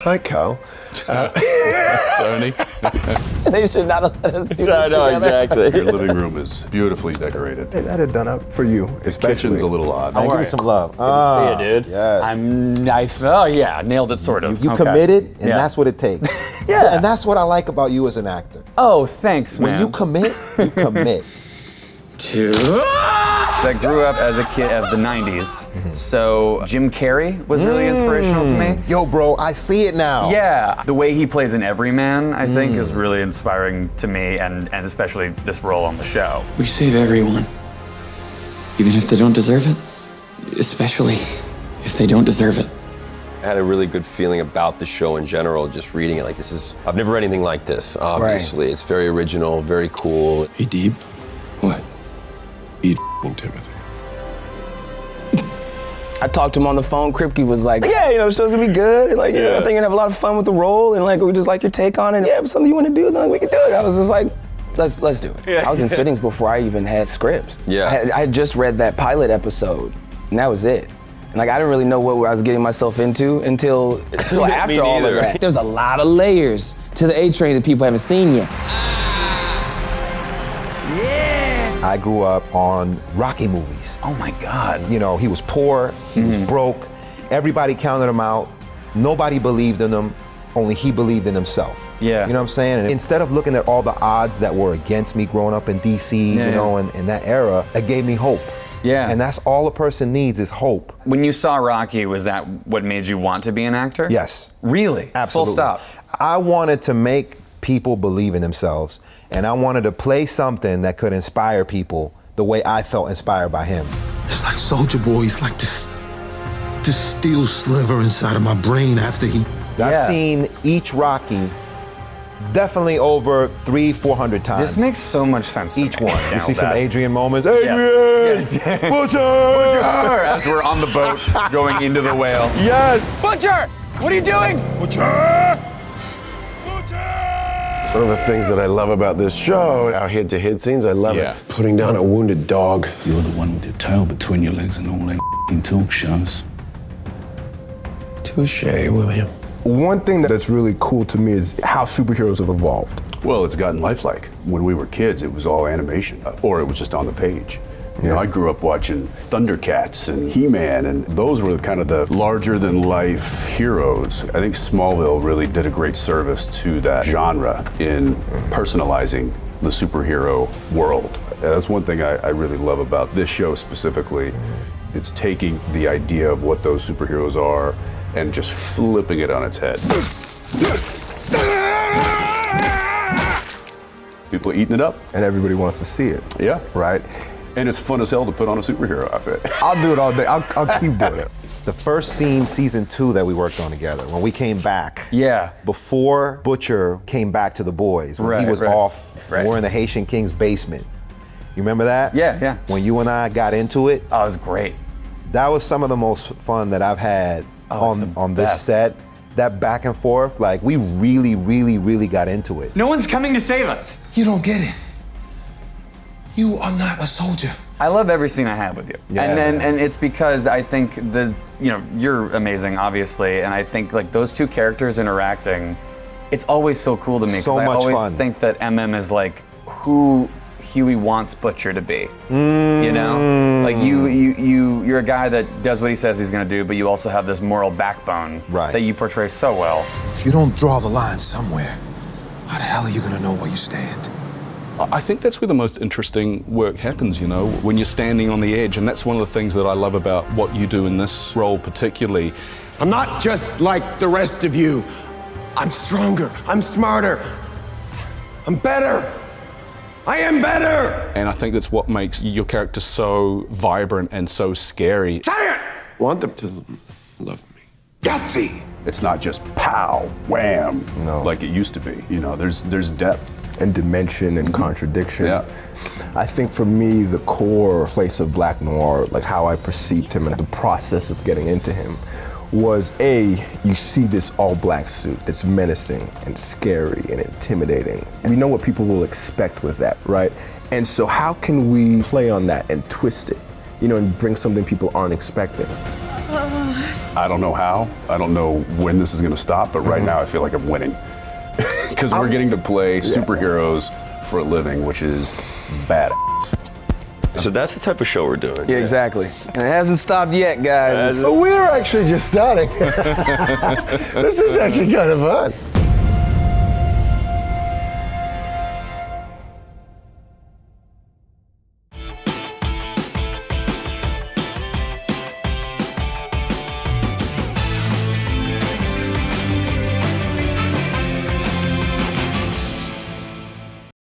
Hi, Cal. Tony. They should not have let us do this I know, together. exactly. Your living room is beautifully decorated. Hey, that had done up for you, especially. Kitchen's a little odd. All Give me right. some love. See you, dude. Yes. Oh yeah, nailed it sort of. You Okay. committed, and Yeah. that's what it takes. Yeah. And that's what I like about you as an actor. Oh, thanks, man. When you commit, you commit. That grew up as a kid of the 90s. So Jim Carrey was really inspirational to me. Yo, bro, I see it now. Yeah, the way he plays an everyman, I think, is really inspiring to me, and especially this role on the show. We save everyone, even if they don't deserve it, especially if they don't deserve it. I had a really good feeling about the show in general, just reading it. Like, I've never read anything like this, obviously. It's very original, very cool. Hey, Deep. What? Eat Timothy. I talked to him on the phone. Kripke was like, yeah, the show's gonna be good. And like, I think you're gonna have a lot of fun with the role. And like, we just like your take on it. Yeah, if it's something you wanna do, then we can do it. I was just like, let's do it. Yeah. I was in fittings before I even had scripts. Yeah. I had just read that pilot episode, and that was it. And like, I didn't really know what I was getting myself into until after all of that. There's a lot of layers to the A Train that people haven't seen yet. I grew up on Rocky movies. Oh my God. He was poor, he was broke, everybody counted him out, nobody believed in him, only he believed in himself. Yeah. You know what I'm saying? And instead of looking at all the odds that were against me growing up in DC, in that era, that gave me hope. Yeah. And that's all a person needs is hope. When you saw Rocky, was that what made you want to be an actor? Yes. Really? Absolutely. Full stop. I wanted to make people believe in themselves, and I wanted to play something that could inspire people the way I felt inspired by him. It's like Soldier Boy. He's like this steel sliver inside of my brain after he... I've seen each Rocky definitely over 300-400 times. This makes so much sense to each me. one. Now You see some that- Adrian moments. Adrian! Yes. Butcher! Butcher! As we're on the boat going into the whale. Yes! Butcher! What are you doing? One of the things that I love about this show, our head-to-head scenes, I love it. Putting down a wounded dog. You're the one with your tail between your legs and all them f***ing talk shows. Touche, William. One thing that's really cool to me is how superheroes have evolved. Well, it's gotten lifelike. When we were kids, it was all animation, or it was just on the page. I grew up watching Thundercats and He-Man, and those were kind of the larger-than-life heroes. I think Smallville really did a great service to that genre in personalizing the superhero world. That's one thing I really love about this show specifically. It's taking the idea of what those superheroes are and just flipping it on its head. People are eating it up. And everybody wants to see it. Yeah. Right? And it's fun as hell to put on a superhero outfit. I'll do it all day. I'll keep doing it. The first scene, season 2, that we worked on together, when we came back. Yeah. Before Butcher came back to the boys, when he was off, we're in the Haitian King's basement. You remember that? Yeah. When you and I got into it. Oh, it was great. That was some of the most fun that I've had on this best. set. That back and forth, like we really got into it. No one's coming to save us. You don't get it. You are not a soldier. I love every scene I have with you. Yeah. And it's because I think you're amazing, obviously, and I think like those two characters interacting, it's always so cool to me because So I much always fun. think that MM is like who Huey wants Butcher to be. You know? Like you're a guy that does what he says he's gonna do, but you also have this moral backbone that you portray so well. If you don't draw the line somewhere, how the hell are you gonna know where you stand? I think that's where the most interesting work happens, when you're standing on the edge, and that's one of the things that I love about what you do in this role particularly. I'm not just like the rest of you. I'm stronger, I'm smarter, I'm better. I am better! And I think that's what makes your character so vibrant and so scary. Say it! Want them to love me. Gutsy! It's not just pow, wham, like it used to be. There's depth. And dimension and contradiction. Yeah. I think for me, the core place of Black Noir, like how I perceived him and the process of getting into him, was you see this all-black suit that's menacing and scary and intimidating. And we know what people will expect with that, right? And so how can we play on that and twist it, and bring something people aren't expecting? I don't know how. I don't know when this is going to stop, but right now I feel like I'm winning. Because we're getting to play superheroes for a living, which is badass. So that's the type of show we're doing. Yeah, exactly. And it hasn't stopped yet, guys. So we're actually just starting. This is actually kind of fun.